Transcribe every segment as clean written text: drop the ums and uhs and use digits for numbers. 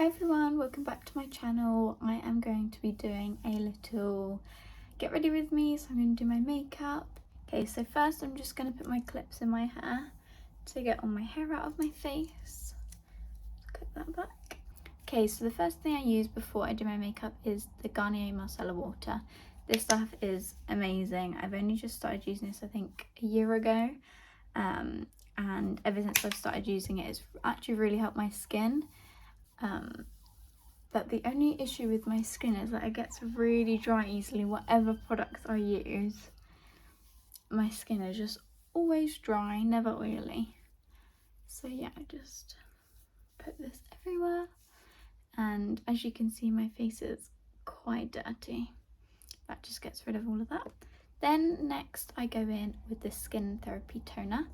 Hi everyone, welcome back to my channel. I am going to be doing a little get ready with me, so I'm going to do my makeup. Okay, so first I'm just going to put my clips in my hair to get all my hair out of my face. Cut that back. Okay, so the first thing I use before I do my makeup is the Garnier Micellar Water. This stuff is amazing. I've only just started using this I think a year ago, and ever since I've started using it, it's actually really helped my skin. But the only issue with my skin is that it gets really dry easily. Whatever products I use, my skin is just always dry, never oily. So yeah, I just put this everywhere, and as you can see, my face is quite dirty. That just gets rid of all of that. Then next I go in with the Skin Therapy Toner.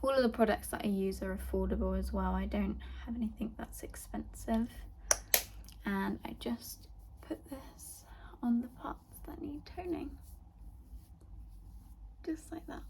All of the products that I use are affordable as well. I don't have anything that's expensive. And I just put this on the parts that need toning. Just like that.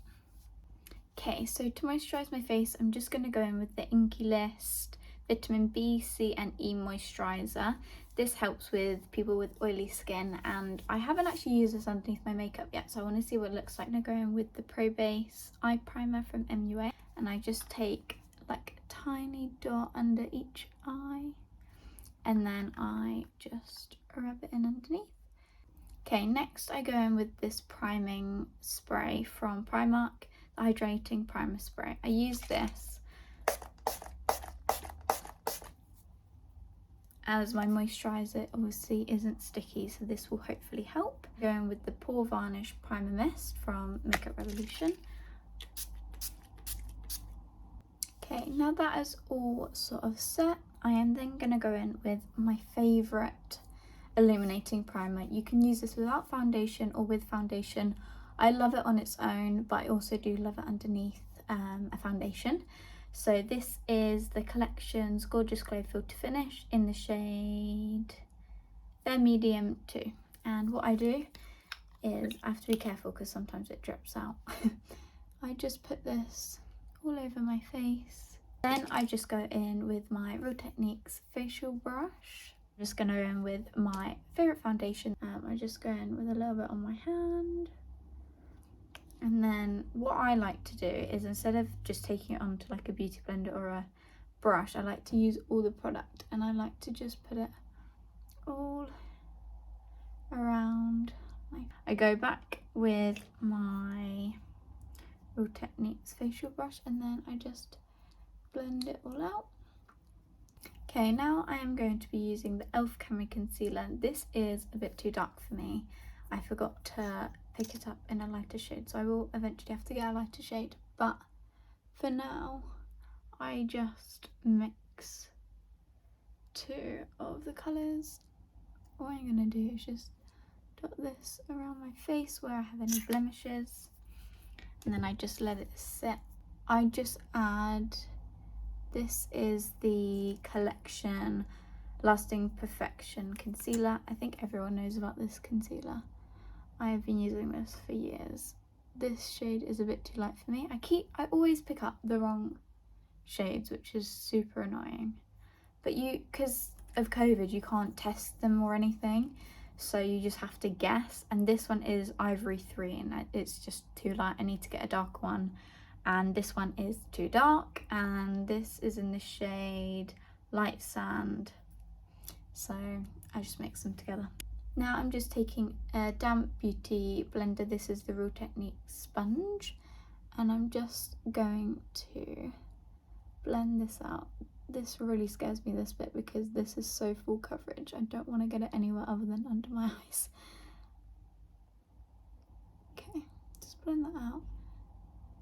Okay, so to moisturise my face, I'm just going to go in with the Inky List Vitamin B, C and E Moisturiser. This helps with people with oily skin, and I haven't actually used this underneath my makeup yet, so I want to see what it looks like. Now go in with the Pro Base Eye Primer from MUA, and I just take like a tiny dot under each eye, and then I just rub it in underneath. Okay, next I go in with this priming spray from Primark, the Hydrating Primer Spray. I use this as my moisturiser obviously isn't sticky, so this will hopefully help. I go in with the Pore Varnish Primer Mist from Makeup Revolution. Okay, now that is all sort of set, I am then going to go in with my favourite Illuminating primer. You can use this without foundation or with foundation. I love it on its own, but I also do love it underneath a foundation. So this is the collection's Gorgeous Glow Filter Finish in the shade Fair Medium 2. And what I do is, I have to be careful because sometimes it drips out. I just put this all over my face. Then I just go in with my Real Techniques facial brush. I'm just going to go in with my favourite foundation. I just go in with a little bit on my hand. And then what I like to do is, instead of just taking it onto like a beauty blender or a brush, I like to use all the product, and I like to just put it all around. I go back with my Real Techniques facial brush, and then I just blend it all out. Okay, now I am going to be using the e.l.f. Camera Concealer. This is a bit too dark for me. I forgot to pick it up in a lighter shade, so I will eventually have to get a lighter shade. But for now, I just mix two of the colours. What I'm going to do is just dot this around my face where I have any blemishes, and then I just let it set. I just add... This is the collection Lasting Perfection Concealer. I think everyone knows about this concealer. I have been using this for years. This shade is a bit too light for me. I always pick up the wrong shades, which is super annoying. But because of COVID, you can't test them or anything, so you just have to guess. And this one is Ivory 3, and it's just too light. I need to get a dark one. And this one is too dark, and this is in the shade Light Sand. So I just mix them together. Now I'm just taking a damp beauty blender. This is the Real Techniques sponge, and I'm just going to blend this out. This really scares me, this bit, because this is so full coverage. I don't want to get it anywhere other than under my eyes. Okay, just blend that out.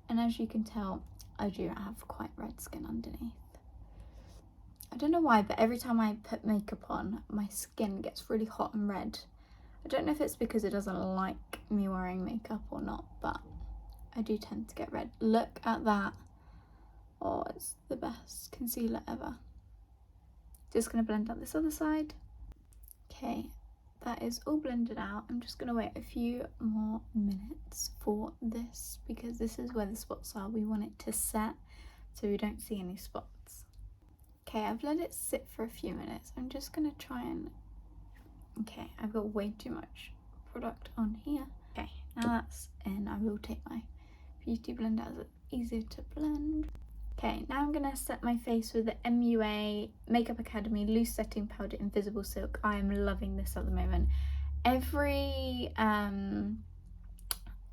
And as you can tell, I do have quite red skin underneath. I don't know why, but every time I put makeup on, my skin gets really hot and red. I don't know if it's because it doesn't like me wearing makeup or not, but I do tend to get red. Look at that. Oh, it's the best concealer ever. Just going to blend out this other side. Okay. That is all blended out. I'm just going to wait a few more minutes for this, because this is where the spots are. We want it to set so we don't see any spots. Okay, I've let it sit for a few minutes. I'm just gonna try and, okay, I've got way too much product on here. Okay, now that's in, I will take my beauty blender as it's easier to blend. Okay, now I'm gonna set my face with the MUA Makeup Academy Loose Setting Powder Invisible Silk. I am loving this at the moment. Every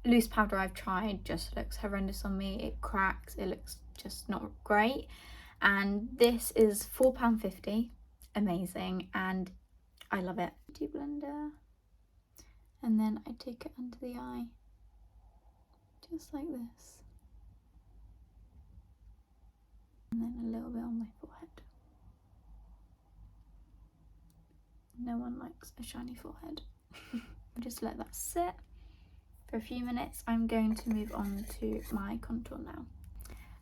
loose powder I've tried just looks horrendous on me. It cracks, it looks just not great. And this is £4.50, amazing, and I love it. Beauty blender, and then I take it under the eye, just like this. And then a little bit on my forehead. No one likes a shiny forehead. Just let that sit for a few minutes. I'm going to move on to my contour now.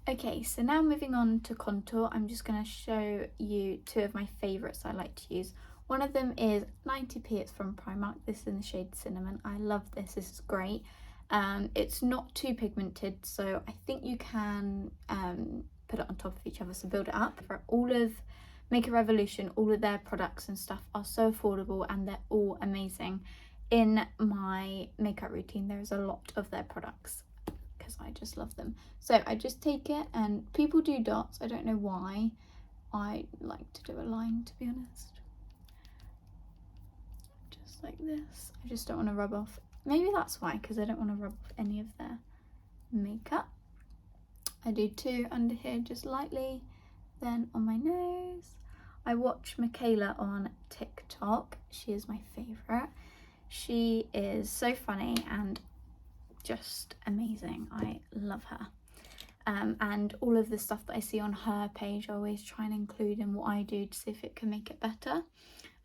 Okay, so now moving on to contour, I'm just going to show you two of my favourites I like to use. One of them is 90p, it's from Primark. This is in the shade Cinnamon. I love this, this is great. It's not too pigmented, so I think you can put it on top of each other, so build it up. For all of Make a Revolution, all of their products and stuff are so affordable and they're all amazing. In my makeup routine, there's a lot of their products because I just love them. So I just take it, and people do dots, I don't know why. I like to do a line, to be honest. Just like this. I just don't want to rub off. Maybe that's why, because I don't want to rub off any of their makeup. I do two under here just lightly, then on my nose. I watch Michaela on TikTok. She is my favourite. She is so funny and just amazing. I love her. And all of the stuff that I see on her page, I always try and include in what I do to see if it can make it better.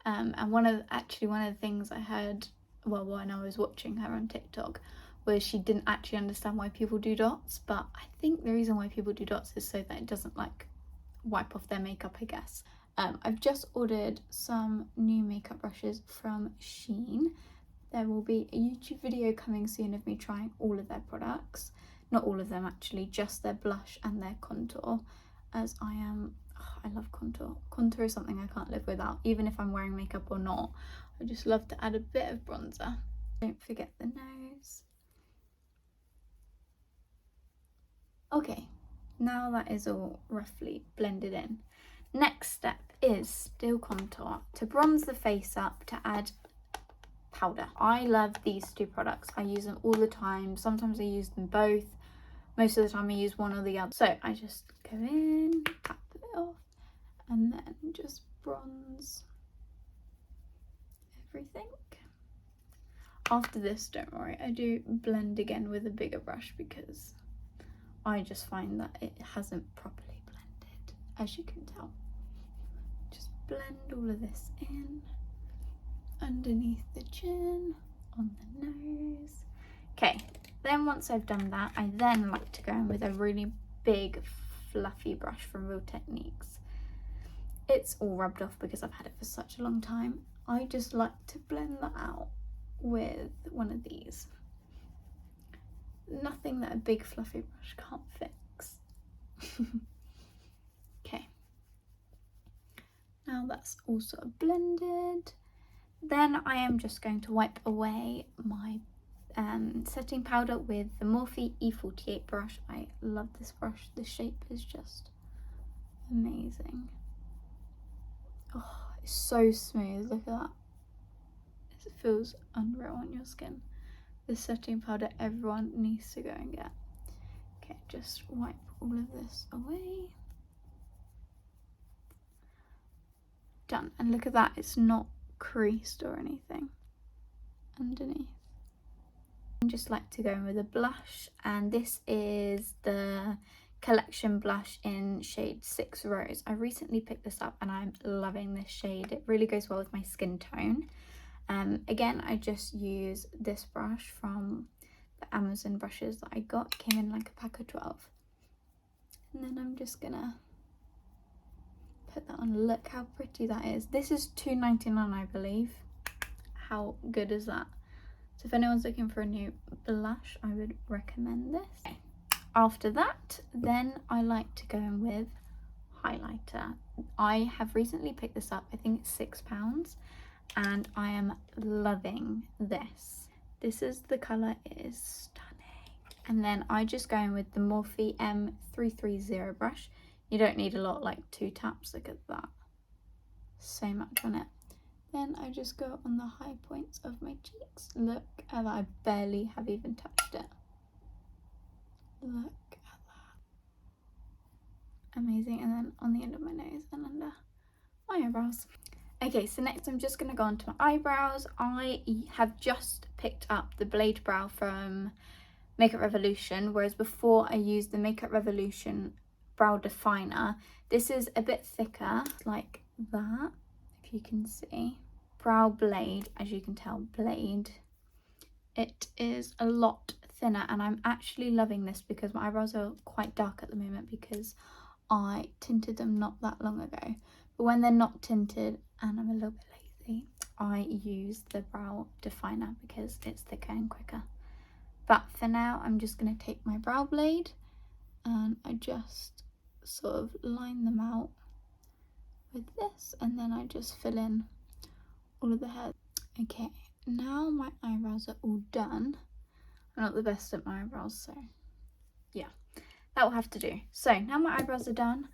And one of the things I heard, well, when I was watching her on TikTok, was she didn't actually understand why people do dots, but I think the reason why people do dots is so that it doesn't like wipe off their makeup, I guess. I've just ordered some new makeup brushes from Shein. There will be a YouTube video coming soon of me trying all of their products. Not all of them actually, just their blush and their contour, as I love contour. Contour is something I can't live without, even if I'm wearing makeup or not. I just love to add a bit of bronzer. Don't forget the nose. Okay, now that is all roughly blended in. Next step is still contour. To bronze the face up, to add powder. I love these two products. I use them all the time. Sometimes I use them both. Most of the time I use one or the other. So I just go in, tap it off, and then just bronze everything. After this, don't worry, I do blend again with a bigger brush because I just find that it hasn't properly blended, as you can tell. Just blend all of this in, underneath the chin, on the nose. Okay, then once I've done that, I then like to go in with a really big fluffy brush from Real Techniques. It's all rubbed off because I've had it for such a long time. I just like to blend that out with one of these. Nothing that a big fluffy brush can't fix. Okay, now that's all sort of blended. Then I am just going to wipe away my setting powder with the Morphe E48 brush. I love this brush. The shape is just amazing. Oh, it's so smooth. Look at that. It feels unreal on your skin. The setting powder everyone needs to go and get. Okay, just wipe all of this away. Done. And look at that, it's not creased or anything underneath. I just like to go in with a blush, and this is the Collection blush in shade 6 Rose. I recently picked this up and I'm loving this shade. It really goes well with my skin tone. Again, I just use this brush from the Amazon brushes that I got. It came in like a pack of 12. And then I'm just gonna put that on. Look how pretty that is. This is £2.99, I believe. How good is that? So if anyone's looking for a new blush, I would recommend this. Okay. After that, then I like to go in with highlighter. I have recently picked this up. I think it's £6 and I am loving this. This is the colour, it is stunning. And then I just go in with the Morphe M330 brush. You don't need a lot, like 2 taps, look at that. So much on it. Then I just go on the high points of my cheeks. Look at that, I barely have even touched it. Look at that. Amazing. And then on the end of my nose and under my eyebrows. Okay, so next I'm just going to go on to my eyebrows. I have just picked up the Blade Brow from Makeup Revolution, whereas before I used the Makeup Revolution Brow Definer. This is a bit thicker, like that, if you can see. Brow Blade, as you can tell, Blade. It is a lot thinner and I'm actually loving this because my eyebrows are quite dark at the moment because I tinted them not that long ago. But when they're not tinted and I'm a little bit lazy, I use the Brow Definer because it's thicker and quicker. But for now, I'm just going to take my brow blade and I just sort of line them out with this, and then I just fill in all of the hairs. Okay, now my eyebrows are all done. I'm not the best at my eyebrows, so yeah, that will have to do. So now my eyebrows are done,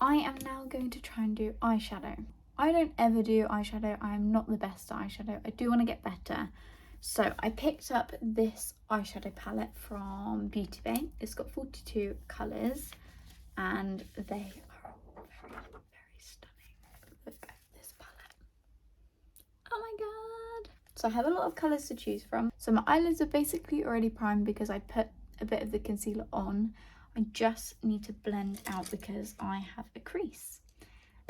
I am now going to try and do eyeshadow. I don't ever do eyeshadow. I am not the best at eyeshadow. I do want to get better. So I picked up this eyeshadow palette from Beauty Bay. It's got 42 colours and they are all very, very stunning. Look at this palette. Oh my god. So I have a lot of colours to choose from. So my eyelids are basically already primed because I put a bit of the concealer on. I just need to blend out because I have a crease.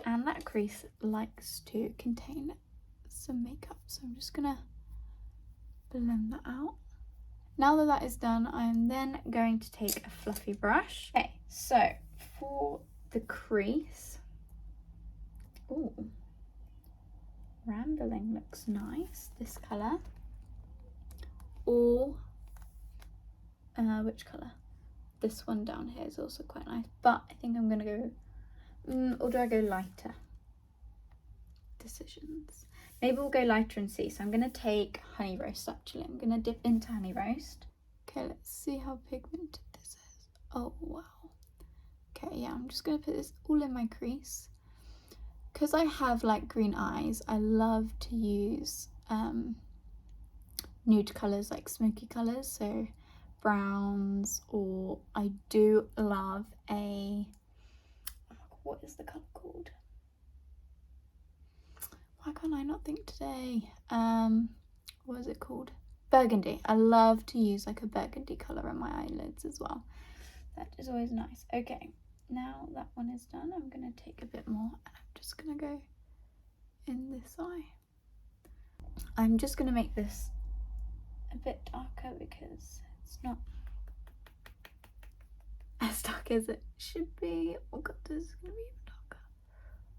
And that crease likes to contain some makeup. So I'm just going to blend that out. Now that that is done, I am then going to take a fluffy brush. Okay, so for the crease, ooh, Rambling looks nice, this colour. Or, which colour? This one down here is also quite nice, but I think I'm going to go, or do I go lighter? Decisions. Maybe we'll go lighter and see. So I'm going to take Honey Roast actually. I'm going to dip into Honey Roast. Okay, let's see how pigmented this is. Oh, wow. Okay, yeah, I'm just going to put this all in my crease. Because I have like green eyes, I love to use nude colours, like smoky colours. So browns, or I do love a, what is the colour called? Why can't I not think today? What is it called? Burgundy. I love to use like a burgundy colour on my eyelids as well. That is always nice. Okay, now that one is done, I'm going to take a bit more and I'm just going to go in this eye. I'm just going to make this a bit darker because it's not as dark as it should be. Oh god, this is going to be even darker.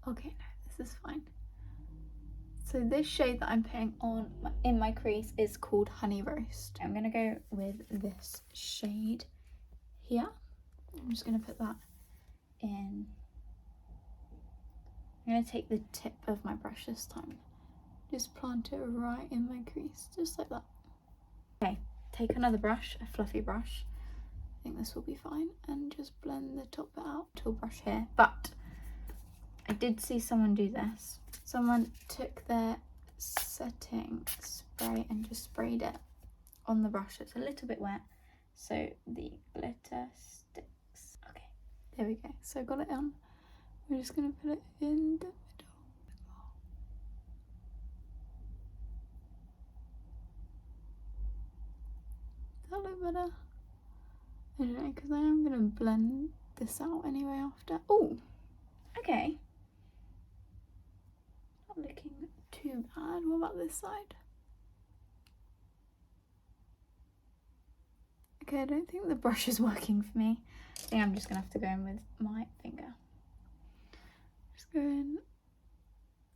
Okay, no, this is fine. So this shade that I'm putting on in my crease is called Honey Roast. I'm going to go with this shade here. I'm just going to put that in. I'm going to take the tip of my brush this time. Just plant it right in my crease, just like that. Okay, take another brush, a fluffy brush. I think this will be fine. And just blend the top bit out to a brush here. But I did see someone do this. Someone took their setting spray and just sprayed it on the brush. It's a little bit wet, so the glitter sticks. Okay, there we go. So I got it on. We're just going to put it in the middle. Does that look better? I don't know, because I am going to blend this out anyway after. Oh, okay. Not looking too bad. What about this side? Okay, I don't think the brush is working for me. I think I'm just going to have to go in with my finger. Just go in.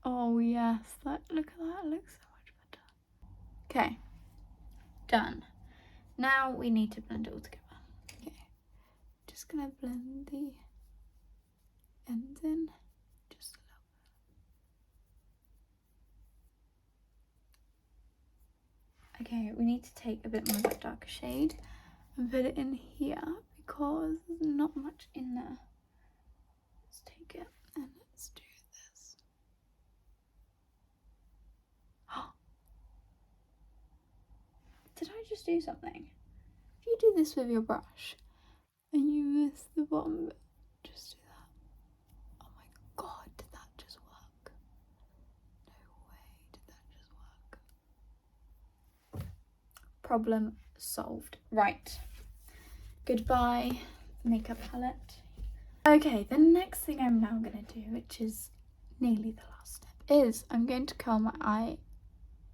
Oh yes, that, look at that, it looks so much better. Okay, done. Now we need to blend it all together. Okay, just going to blend the ends in just a little. Okay, we need to take a bit more of that darker shade and put it in here because there's not much in there. Let's take it and let's do this. Did I just do something? If you do this with your brush and you miss the bottom bit, just do that. Oh my god, did that just work? No way, did that just work? Problem solved. Right. Goodbye, makeup palette. Okay, the next thing I'm now going to do, which is nearly the last step, is I'm going to curl my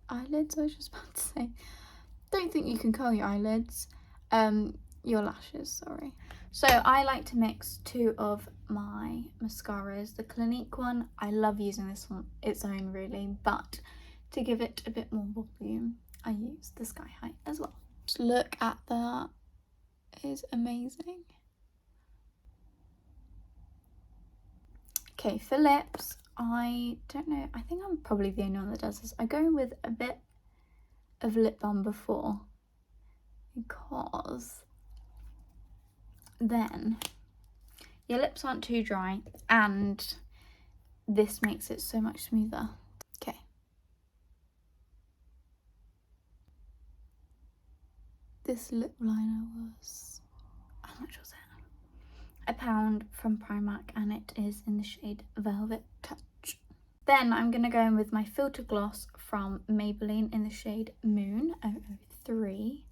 eyelids, I was just about to say. Don't think you can curl your eyelids, your lashes, sorry. So I like to mix two of my mascaras. The Clinique one, I love using this on its own really, but to give it a bit more volume, I use the Sky High as well. Just look at that, it is amazing. Okay, for lips, I don't know, I think I'm probably the only one that does this. I go with a bit of lip balm before, because then your lips aren't too dry and this makes it so much smoother. Okay. This lip liner was, how much was it? £1 from Primark, and it is in the shade Velvet Touch. Then I'm going to go in with my filter gloss from Maybelline in the shade Moon 003.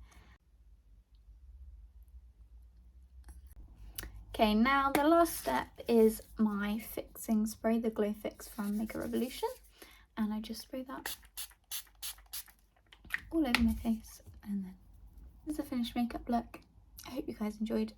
Okay, now the last step is my fixing spray, the Glow Fix from Makeup Revolution. And I just spray that all over my face. And then this is the finished makeup look. I hope you guys enjoyed